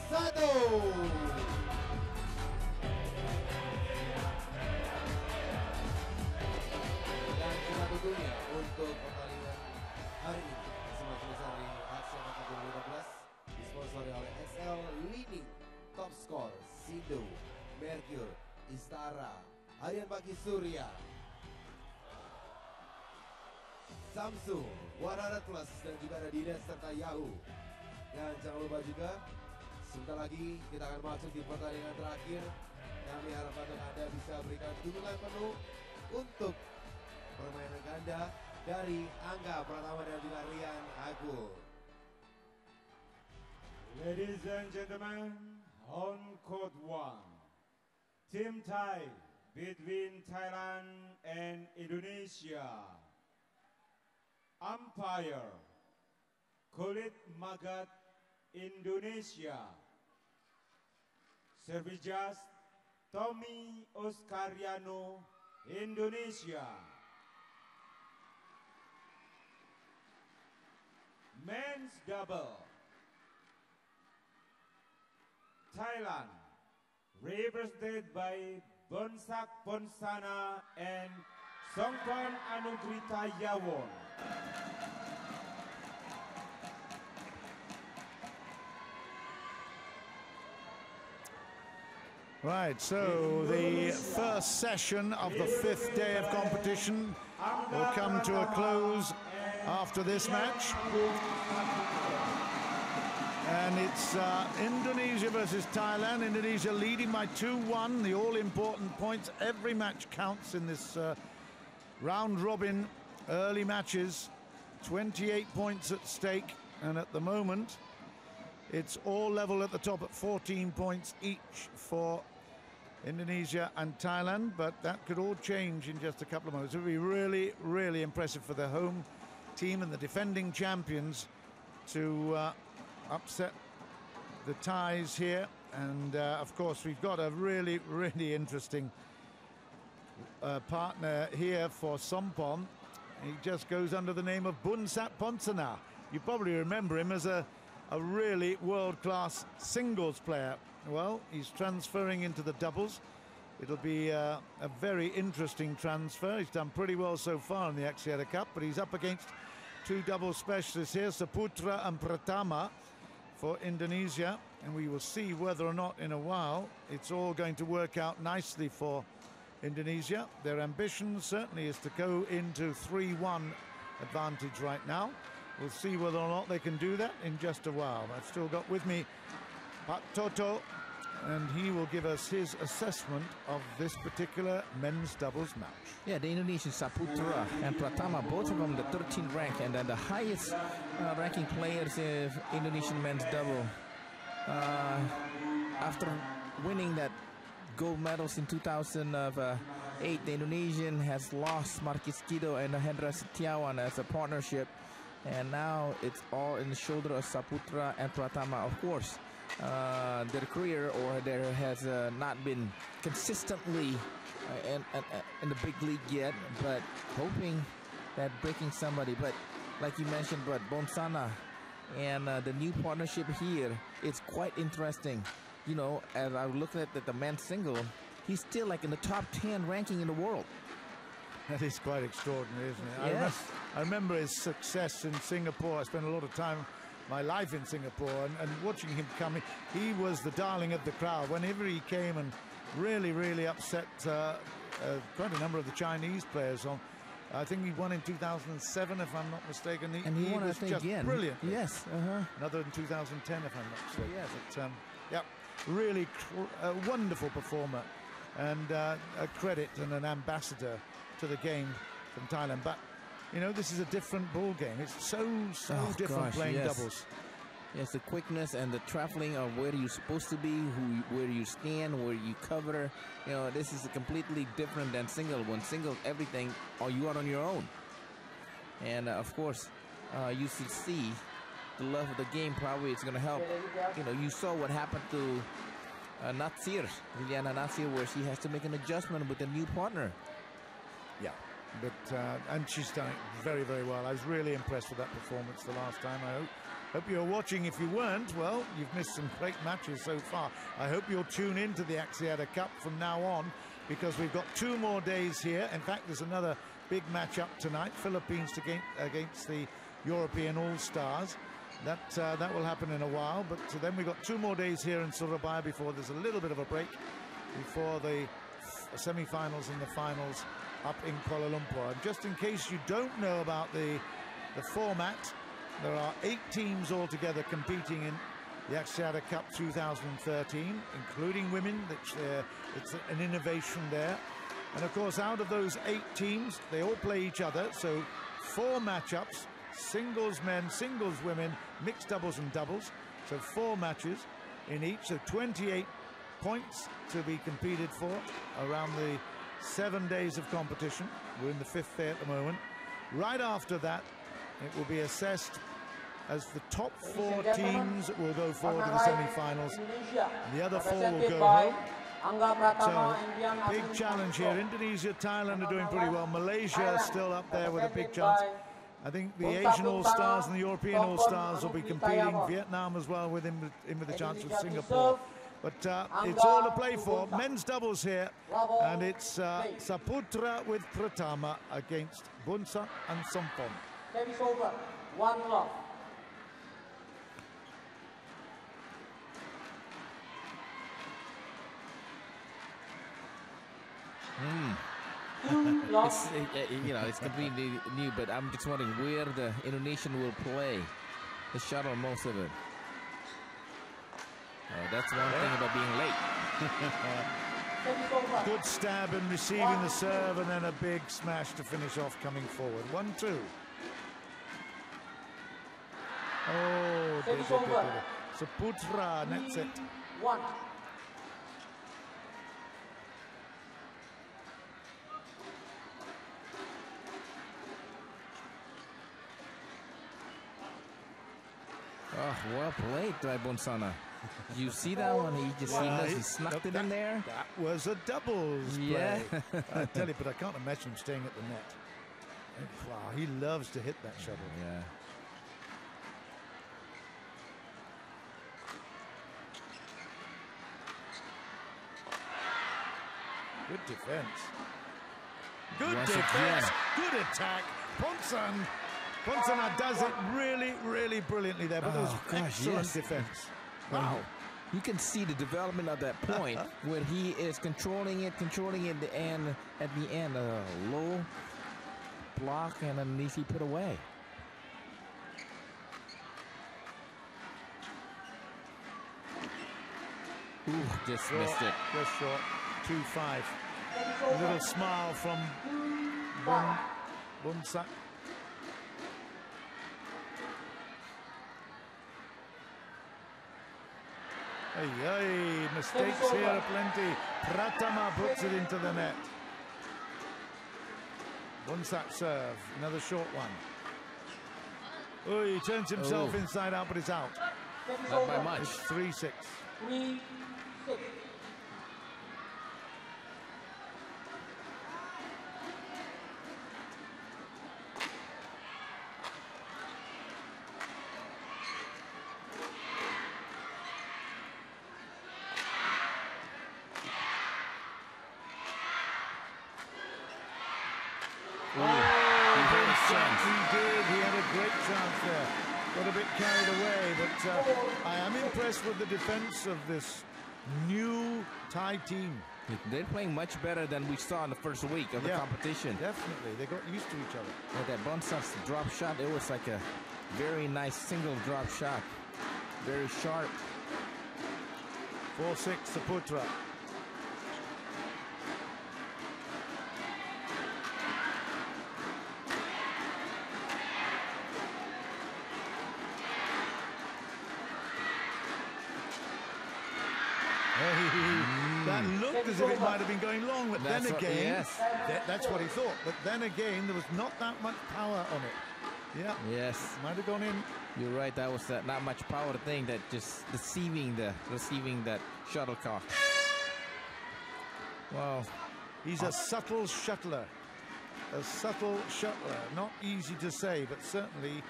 Dan kita tentunya untuk pertandingan hari ini masing-masing dari Axiata Cup 2015 disponsori oleh XL Leading Top Score Sindo, Mercure, Istara, Harian Pagi Surya, Samsung, 100 Plus, dan juga ada Dinas serta Yahoo. Dan jangan lupa juga sebentar lagi kita akan masuk di pertandingan terakhir. Kami harapkan Anda bisa berikan dukungan penuh untuk permainan ganda dari Angga, Pratama, dan juga Rian Agung. Ladies and gentlemen, on court 1, team tie between Thailand and Indonesia. Umpire, Kulit Magat, Indonesia. Service judge, Tommy Oscariano, Indonesia. Men's double, Thailand, represented by Boonsak, B.Ponsana, and Songphon Anugritayawon. Right, so the first session of the 5th day of competition will come to a close after this match. And it's Indonesia versus Thailand. Indonesia leading by 2-1, the all-important points. Every match counts in this round-robin early matches. 28 points at stake, and at the moment, it's all level at the top at 14 points each for Indonesia and Thailand, but that could all change in just a couple of moments. It would be really, really impressive for the home team and the defending champions to upset the ties here. And of course, we've got a really, really interesting partner here for Songphon. He just goes under the name of Boonsak Ponsana. You probably remember him as a really world-class singles player. Well, he's transferring into the doubles. It'll be a very interesting transfer. He's done pretty well so far in the Axiata Cup, but he's up against two double specialists here, Saputro and A.Pratama for Indonesia, and we will see whether or not in a while it's all going to work out nicely for Indonesia. Their ambition certainly is to go into 3-1 advantage right now. We'll see whether or not they can do that in just a while. I've still got with me Pak Toto, and he will give us his assessment of this particular men's doubles match. Yeah, the Indonesian Saputro and A.Pratama, both of them the 13th rank, and then the highest ranking players in Indonesian men's double. After winning that gold medals in 2008, the Indonesian has lost Marquis Kido and Hendra Setiawan as a partnership. And now it's all in the shoulder of Saputro and A.Pratama. Of course, their career or there has not been consistently in the big league yet, but hoping that breaking somebody. But like you mentioned, but B.Ponsana and the new partnership here, it's quite interesting. You know, as I look at the men's single, he's still like in the top 10 ranking in the world. That is quite extraordinary, isn't it? Yes. I remember his success in Singapore. I spent a lot of time, my life in Singapore, and watching him coming. He was the darling of the crowd. Whenever he came and really, really upset quite a number of the Chinese players. I think he won in 2007, if I'm not mistaken. And he won, was I think, just again. Brilliant. Yes. Another in 2010, if I'm not mistaken. Yes. But, yeah, really a wonderful performer, and a credit and an ambassador to the game from Thailand. But you know, this is a different ball game. It's so different playing doubles. Yes, the quickness and the traveling of where you're supposed to be, where you stand, where you cover. You know, this is completely different than single. When single, everything, or you are on your own. And of course, you should see the love of the game. Probably it's going to help. You know, you saw what happened to Liliana Natsir, where she has to make an adjustment with a new partner. Yeah, but and she's done it very, very well. I was really impressed with that performance the last time. I hope Hope you're watching. If you weren't, well, you've missed some great matches so far. I hope you'll tune into the Axiata Cup from now on, because we've got 2 more days here. In fact, there's another big match up tonight, Philippines against the European All-Stars. That will happen in a while, but then we've got 2 more days here in Surabaya before there's a little bit of a break before the semi-finals and the finals up in Kuala Lumpur. And just in case you don't know about the format, there are 8 teams altogether competing in the Axiata Cup 2013, including women. It's an innovation there. And of course, out of those 8 teams, they all play each other. So 4 matchups, singles men, singles women, mixed doubles and doubles. So 4 matches in each. So 28 points to be competed for around the 7 days of competition. We're in the 5th day at the moment. Right after that, it will be assessed as the top 4 teams will go forward to the semi-finals. The other 4 will go home. So, big challenge here. Indonesia, Thailand are doing pretty well. Malaysia is still up there with a big chance. I think the Asian All-Stars and the European All-Stars will be competing. Vietnam as well with him with a chance with Singapore. But it's all to play for. Men's doubles here. And it's Saputra with Pratama against Boonsak and Songphon. Service over. 1-love. It's completely new, but I'm just wondering where the Indonesian will play the shuttle most of it. That's one thing about being late. Good stab and receiving the serve, and then a big smash to finish off coming forward. 1-2. Oh, Saputra, that's it. 1. Oh, well played by B.Ponsana. You see that one? He snuck it in there. That was a doubles play. I tell you, but I can't imagine him staying at the net. Wow, he loves to hit that shuttle. Yeah. Good defense. Good defense. Good attack. Bonsana does it really, really brilliantly there. But it was excellent defense. Wow. You can see the development of that point where he is controlling it and at the end a low block and an easy put away. Ooh, just missed it. Just short. 2-5. A little smile from Boonsak. Mistakes here plenty. Pratama puts it into the net. Boonsak serve, another short one. Oh, he turns himself inside out, but it's out. Not by much. It's 3-6. 3-6. Got a bit carried away, but I am impressed with the defense of this new Thai team. They're playing much better than we saw in the first week of the competition. Definitely, they got used to each other. Yeah, that Boonsak's drop shot, it was like a very nice single drop shot. Very sharp. 4-6 Saputra. That looked as if it might have been going long, but then again, that's what he thought. But then again, there was not that much power on it. Yeah. Yes. Might have gone in. You're right. That was that not much power thing that just receiving that shuttlecock. Well, he's a subtle shuttler. A subtle shuttler. Not easy to say, but certainly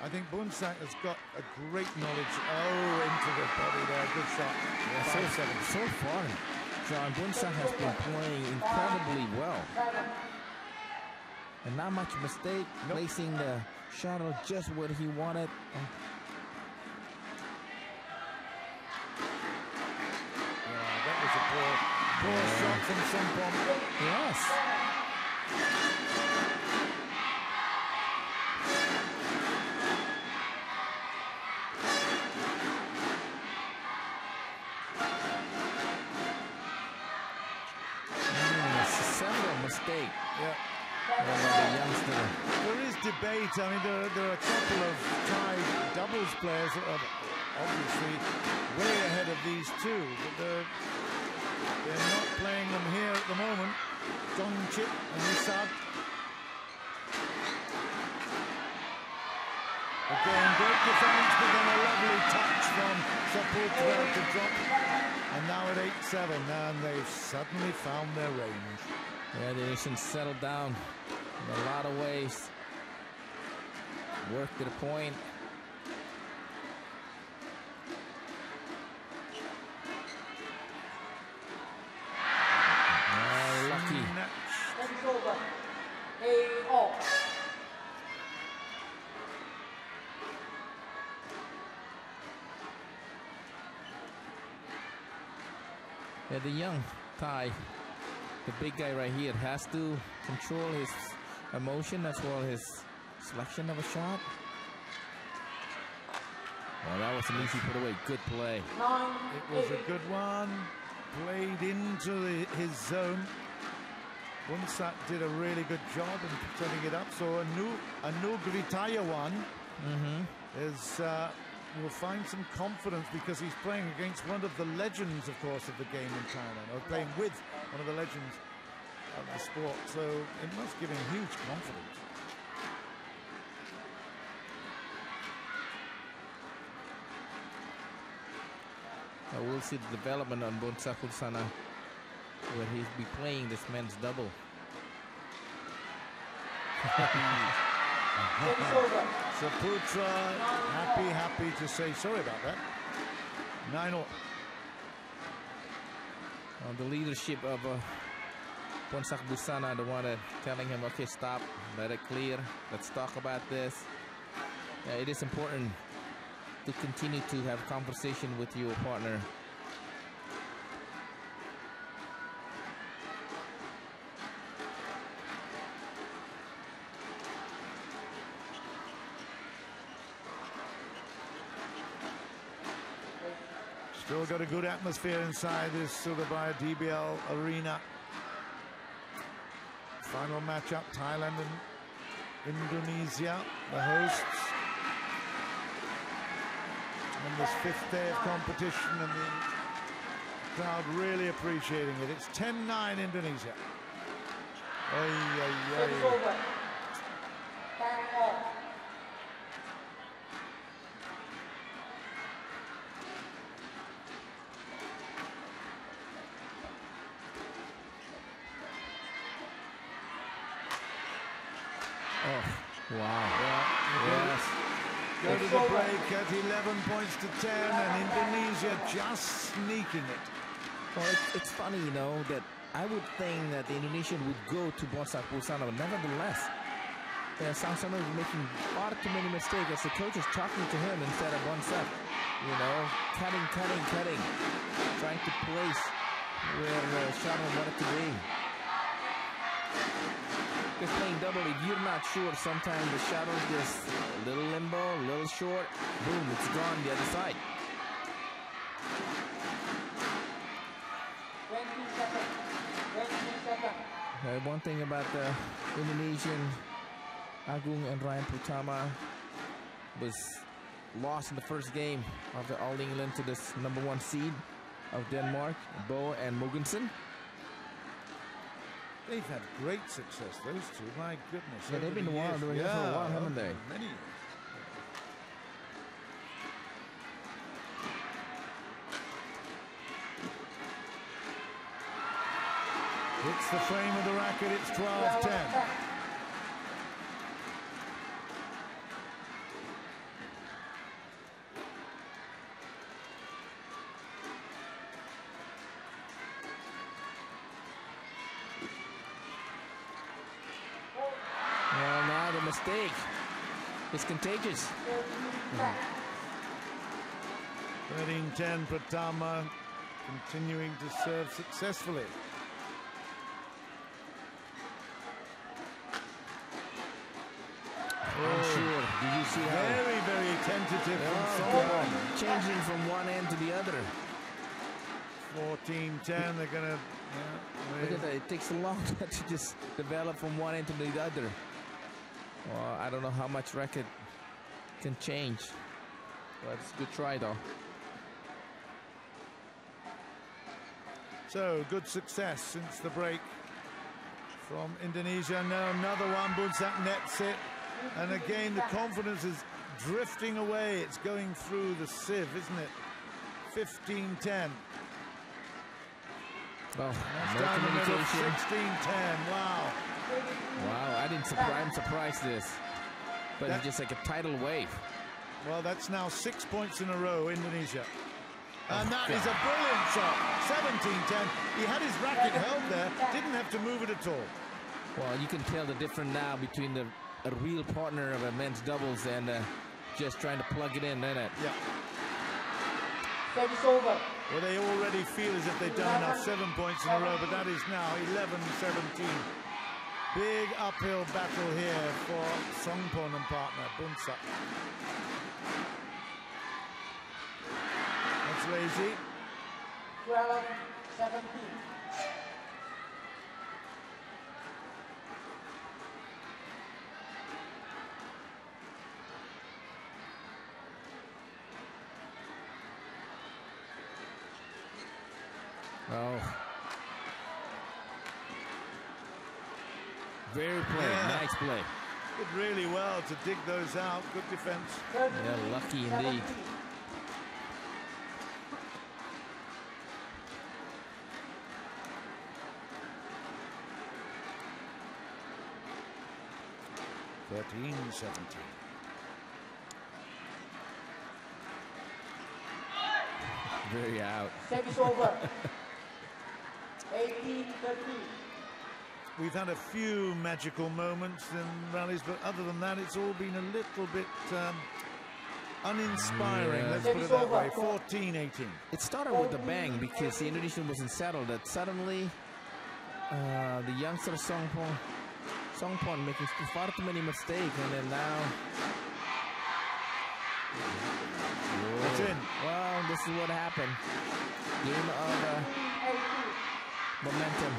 I think Boonsak has got a great knowledge. Oh, into the body there. Good shot. Yeah, so far, John, Boonsak has been playing incredibly well. And not much mistake, placing the shuttle just what he wanted. Yeah, that was a poor shot from Songphon. Yes. Several mistake. Yeah. The youngster. There is debate. I mean, there are a couple of tied doubles players that are obviously way ahead of these two, but they're not playing them here at the moment. Dongchit and Nisad. Again, great defense, but then a lovely touch from Saputro to drop. And now at 8-7, and they've suddenly found their range. Yeah, the Asians settled down in a lot of ways. Work to the point. Lucky. It's over. 8-all. Yeah, the young Thai, the big guy right here, has to control his emotion as well as his selection of a shot. Well, that was an easy put away. Good play. It was a good one. Played into his zone. Boonsak did a really good job in setting it up. So Anugritayawon is will find some confidence because he's playing against one of the legends, of course, of the game in Thailand, or playing with one of the legends of the sport. So it must give him huge confidence. We'll see the development on Boonsak Ponsana, where he'll be playing this men's double. Saputro, happy to say sorry about that. 9-all. The leadership of Boonsak Ponsana, the one that telling him, okay, stop, let it clear, let's talk about this. Yeah, it is important to continue to have conversation with your partner. Still got a good atmosphere inside this Surabaya DBL arena. Final matchup, Thailand and Indonesia, the hosts. On this 5th day of competition, and the crowd really appreciating it. It's 10-9 Indonesia. It's over. 10-all. Oh, wow. Yes. Go to the break at 11 points to 10, and Indonesia just sneaking it. Well, it's funny, you know, that I would think that the Indonesian would go to Boonsak Ponsana, but nevertheless, Songphon is making far too many mistakes as the coach is talking to him instead of Boonsak. You know, cutting, trying to place where Songphon wanted to be. Because playing double, if you're not sure, sometimes the shuttle is just a little limbo, a little short, boom, it's gone the other side. 20 seconds. One thing about the Indonesian, Agung and R.A.Saputro was lost in the first game of the All England to this #1 seed of Denmark, Bo and Mogensen. They've had great success, those two. My goodness. Yeah, they've been doing it for a while, haven't they? Many years. Hits the frame of the racket. It's 12-10. mistake. It's contagious. 13-10, Pratama continuing to serve successfully. I'm sure. Did you see how Very, very tentative from Songphon. changing from one end to the other? 14-10, they're going to... Look at that. It takes a long time to just develop from one end to the other. Well, I don't know how much racket can change. But it's a good try, though. So, good success since the break from Indonesia. Now another one, Boonsak nets it. And again, the confidence is drifting away. It's going through the sieve, isn't it? 15-10. Oh, That's no down the middle, communication. 16-10. Wow. Wow, I'm surprised this. But it's just like a tidal wave. Well, that's now 6 points in a row, Indonesia. And that is a brilliant shot. 17-10. He had his racket held there, didn't have to move it at all. Well, you can tell the difference now between a real partner of a men's doubles and just trying to plug it in, isn't it? Yeah. Service over. Well, they already feel as if they've done enough, 7 points in a row, but that is now 11-17. Big uphill battle here for Songphon and partner, Boonsak. That's lazy. 12-17. Oh. Very play, Yeah. nice play. Did really well to dig those out. Good defense. Yeah, lucky indeed. Thirteen, 17. Very out. Service over. 18-13. We've had a few magical moments in rallies, but other than that, it's all been a little bit uninspiring. Yeah. Let's put it that way. 14-18. It started with a bang because the Indonesian wasn't settled. That suddenly the youngster Songphon making far too many mistakes, and then now. It's in. Well, this is what happened. Game of momentum.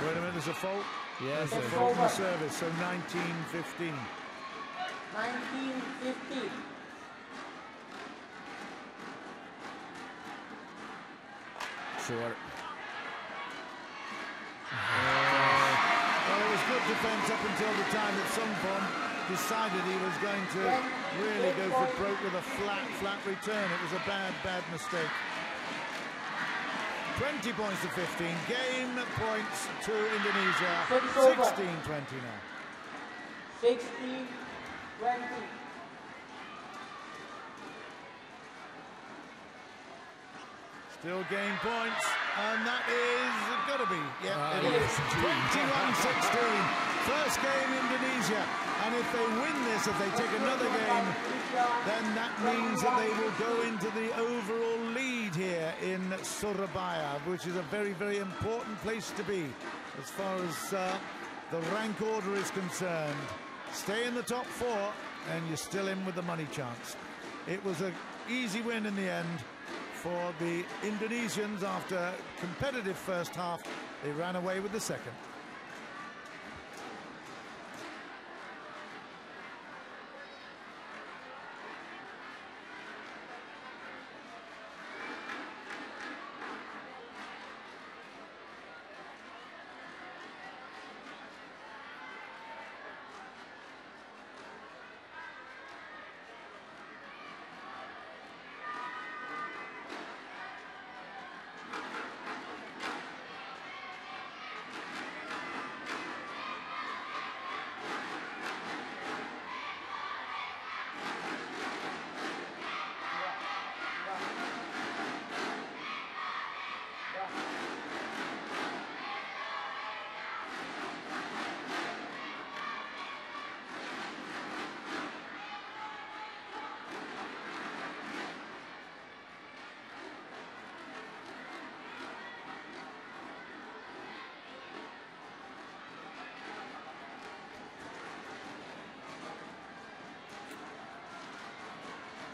Wait a minute, there's a fault. Yes, There's a fault in the service, so 19-15. 19-15. Short. Well, it was good defense up until the time that Songphon decided he was going to really go for broke with a flat return. It was a bad mistake. 20 points to 15. Game points to Indonesia. 16-20 now. 16-20. Still game points, and that is got to be. Yeah, it yes, is. 21-16. First game Indonesia, and if they win this, if they take another game, then that means that they will go into the overall lead here in Surabaya, which is a very, very important place to be as far as the rank order is concerned. Stay in the top 4, and you're still in with the money chance. It was an easy win in the end for the Indonesians. After a competitive first half, they ran away with the second.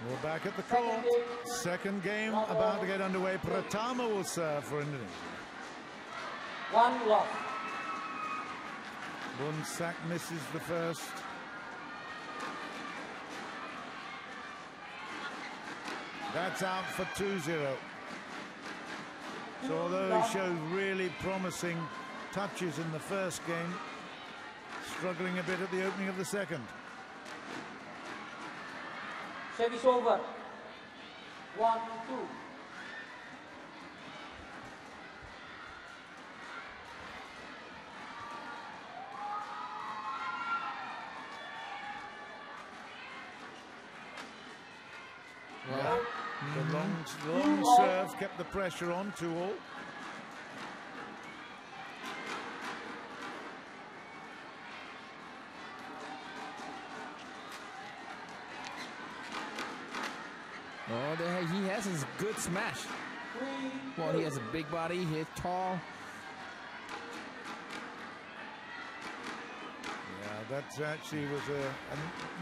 We're back at the court. Second game about to get underway. A.Pratama will serve for Indonesia. 1 loss. Boonsak misses the first. That's out for 2-0. So although he showed really promising touches in the first game, struggling a bit at the opening of the second. Service over. 1-2. Well, the long serve kept the pressure on, 2-all. Oh, he has his good smash. Well, he has a big body, he's tall. Yeah, that actually was a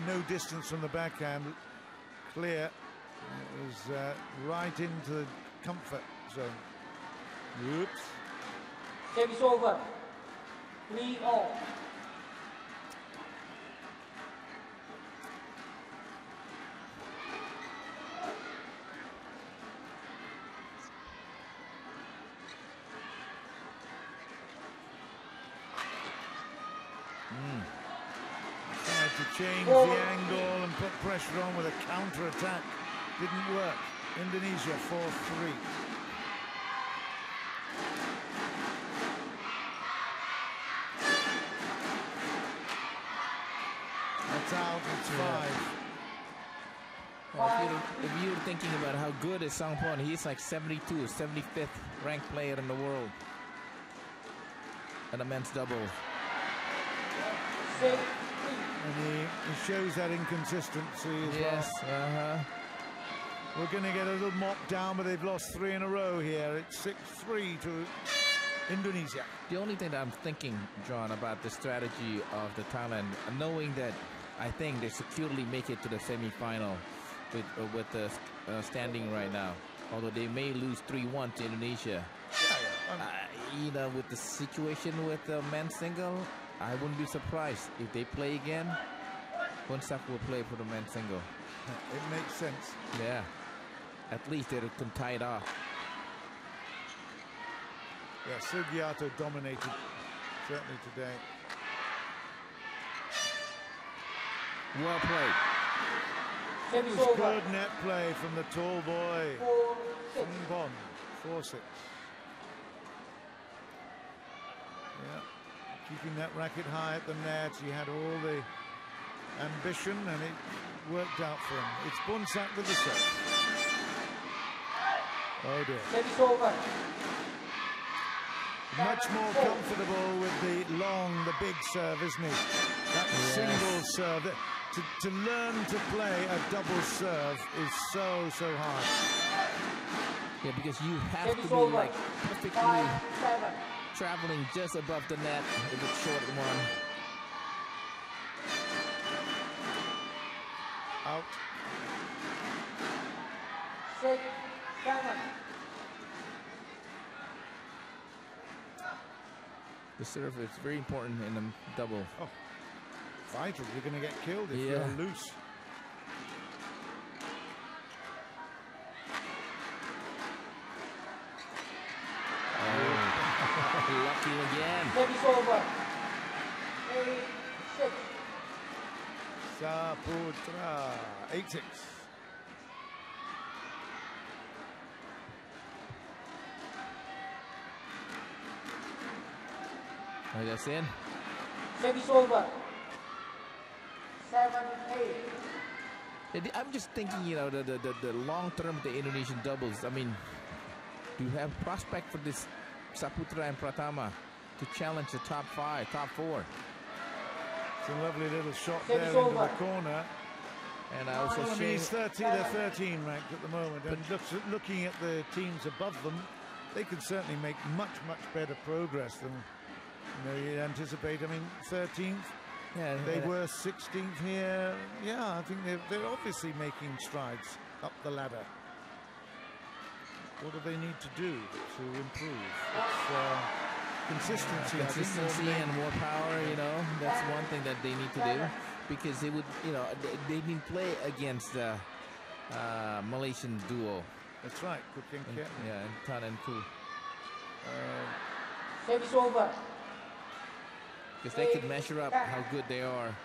no distance from the backhand. Clear. It was right into the comfort zone. Oops. Service over. 3-all. Tried to change the angle and put pressure on with a counter attack. Didn't work. Indonesia 4-3. That's out. It's 5. Well, if you're thinking about how good is Songphon, he's like 72, 75th ranked player in the world at a men's double. And he shows that inconsistency as well. We're going to get a little mop down, but they've lost 3 in a row here. It's 6-3 to Indonesia. The only thing that I'm thinking, John, about the strategy of the Thailand, knowing that I think they securely make it to the semi-final with the standing right now, although they may lose 3-1 to Indonesia. You know, with the situation with the men's single, I wouldn't be surprised if they play again. Boonsak will play for the men's single. It makes sense. Yeah. At least they can tie it off. Yeah, Sugiarto dominated certainly today. Well played. It was good net play from the tall boy. Songphon, 4-6. Yeah, keeping that racket high at the net. He had all the ambition and it worked out for him. It's Boonsak with the serve. Oh dear. Much more comfortable with the big serve, isn't he? That single serve. To learn to play a double serve is so hard. Yeah, because you have to be like perfectly traveling just above the net if it's short one. Out. 6, 7. The serve is very important in a double. Oh, vital. You're going to get killed if you're loose. Lucky again. Service over. 8-6. Saputra, 8-6. Oh, that's in. Service over. 7-8. I'm just thinking, you know, the long term, the Indonesian doubles. I mean, do you have prospect for this Saputra and Pratama to challenge the top 5, top 4? It's a lovely little shot there into the corner. And I also they're 13 ranked at the moment. And looking at the teams above them, they can certainly make much better progress than you anticipate. I mean, 13th, Yeah, They were 16th here. Yeah, I think they're obviously making strides up the ladder. What do they need to do to improve? It's consistency. Consistency and more power, you know, that's one thing that they need to do, because they would, you know, they didn't play against the Malaysian duo. That's right, Cook and Ket. Yeah, and Tan and Koo. Service over. Because they could measure up how good they are.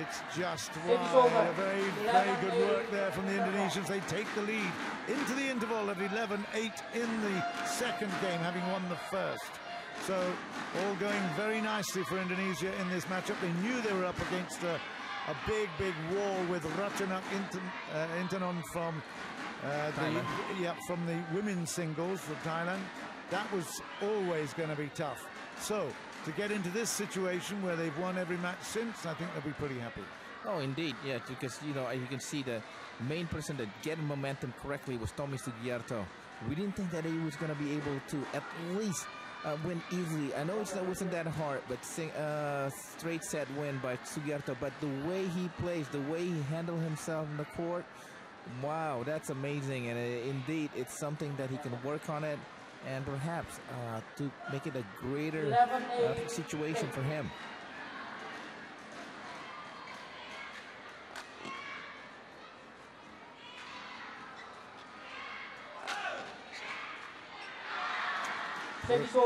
It's just wide. Very good work there from the Indonesians. They take the lead into the interval at 11-8 in the second game, having won the first. So all going very nicely for Indonesia in this matchup. They knew they were up against a big wall with Ratchanok Intanon from the women's singles from Thailand. That was always going to be tough. So to get into this situation where they've won every match since, I think they'll be pretty happy. Oh, indeed, yeah, because, you know, you can see the main person that get momentum correctly was Tommy Sugiarto. We didn't think that he was going to be able to at least win easily. I know it wasn't that hard, but straight set win by Sugiarto. But the way he plays, the way he handled himself in the court, wow, that's amazing. And indeed, it's something that he can work on it, and perhaps to make it a greater situation for him.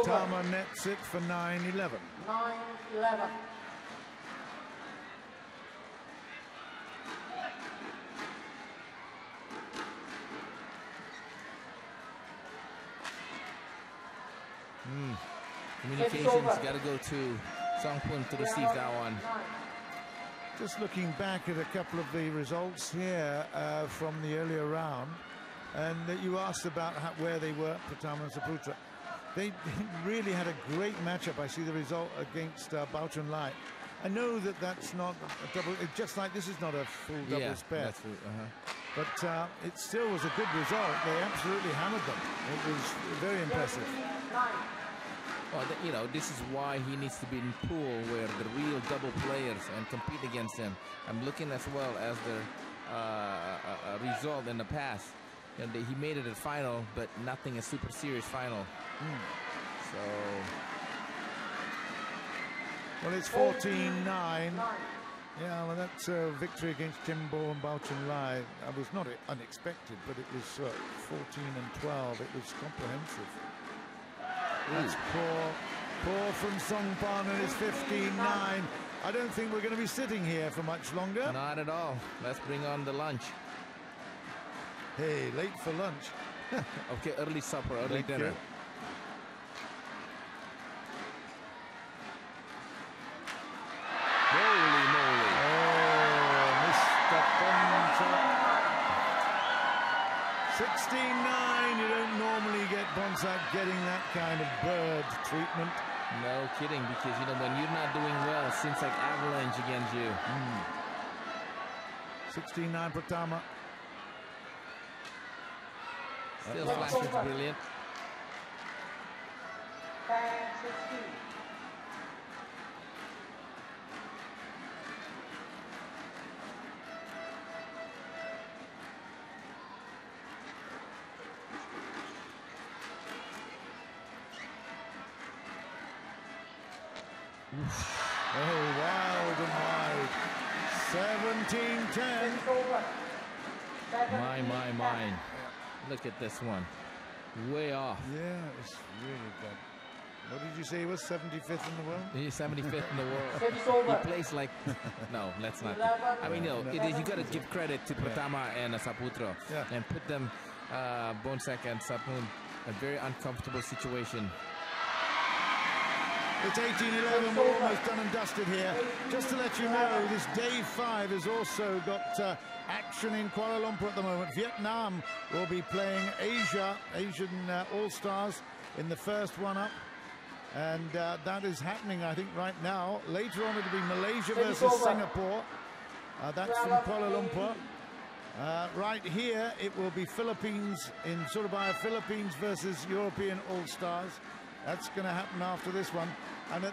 Tama nets it for 9-11. 9-11. Communications got to go to Songphon to receive that one. Just looking back at a couple of the results here from the earlier round, and that you asked about where they were, Pratama and Saputro. They really had a great matchup. I see the result against Bauchun Lai. I know that that's not a double, just like this is not a full doubles pair. That's but it still was a good result. They absolutely hammered them. It was very impressive. Well, you know, this is why he needs to be in pool where the real double players and compete against him. I'm looking as well as the result in the past. And he made it a final, but nothing a super serious final. So, well, it's 14-9. Yeah, well, that's a victory against Timbo and Bauchun Lai. It was not unexpected, but it was 14-12. It was comprehensive. That's poor from Songphon, and it's 15-9. I don't think we're going to be sitting here for much longer. Not at all. Let's bring on the lunch. Hey, late for lunch. Okay, early supper, early dinner. You. Holy moly. Oh, Mr. Boonsak. 16-9. You don't normally get Boonsak getting that kind of bird treatment. No kidding, because, you know, when you're not doing well, it seems like avalanche against you. 16-9 Pratama. Still Flash is brilliant. 10-16. Oh, wild and wide. 17-10. My. Look at this one. Way off. Yeah, it's really good. What did you say he was, 75th in the world? He's 75th in the world. He plays like... No, let's not. I mean, you got to give credit to Pratama and Saputro. Yeah. And put them, Boonsak and Songphon, a very uncomfortable situation. It's 18-11, we're almost done and dusted here. Just to let you know, this day 5 has also got action in Kuala Lumpur at the moment. Vietnam will be playing Asian All-Stars in the first one up. And that is happening, I think, right now. Later on, it'll be Malaysia It's versus over. Singapore. That's from Kuala Lumpur. Right here, it will be Philippines in Surabaya, Philippines versus European All-Stars. That's going to happen after this one. And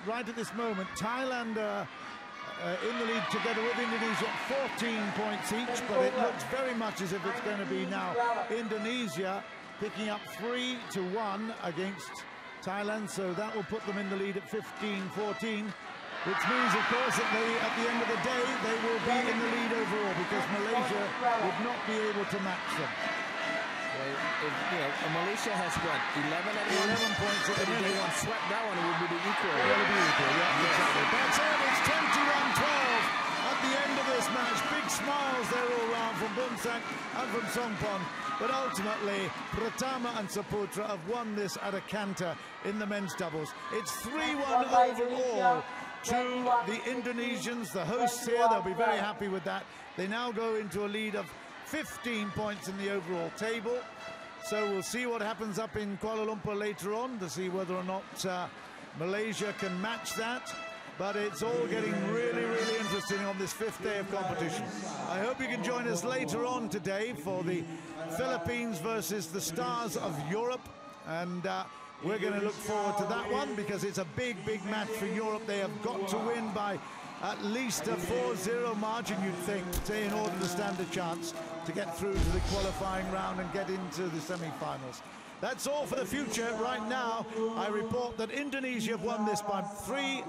right at this moment, Thailand in the lead together with Indonesia, 14 points each, but it looks very much as if it's going to be now Indonesia picking up 3-1 against Thailand, so that will put them in the lead at 15-14. Which means, of course, that at the end of the day, they will be in the lead overall because Malaysia would not be able to match them. Well, Malaysia has what, 11 points at the If minute. they want swept that one, it would be the equal. It will be equal, yeah, exactly. That's it, it's 21-12 at the end of this match. Big smiles there all round from Boonsak and from Songphon. But ultimately, Pratama and Saputro have won this at a canter in the men's doubles. It's 3-1 overall to the Indonesians, the hosts here. They'll be very happy with that. They now go into a lead of 15 points in the overall table. So we'll see what happens up in Kuala Lumpur later on to see whether or not Malaysia can match that. But it's all getting really, really interesting on this 5th day of competition. I hope you can join us later on today for the Philippines versus the Stars of Europe. And we're going to look forward to that one because it's a big, big match for Europe. They have got to win by at least a 4-0 margin, you'd think, in order to stand a chance to get through to the qualifying round and get into the semi-finals. That's all for the future. Right now, I report that Indonesia have won this by 3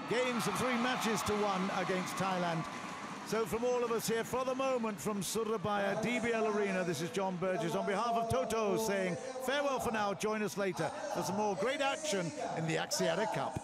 games and 3 matches to 1 against Thailand. So from all of us here, for the moment, from Surabaya DBL Arena, this is John Burgess on behalf of Toto saying farewell for now. Join us later for some more great action in the Axiata Cup.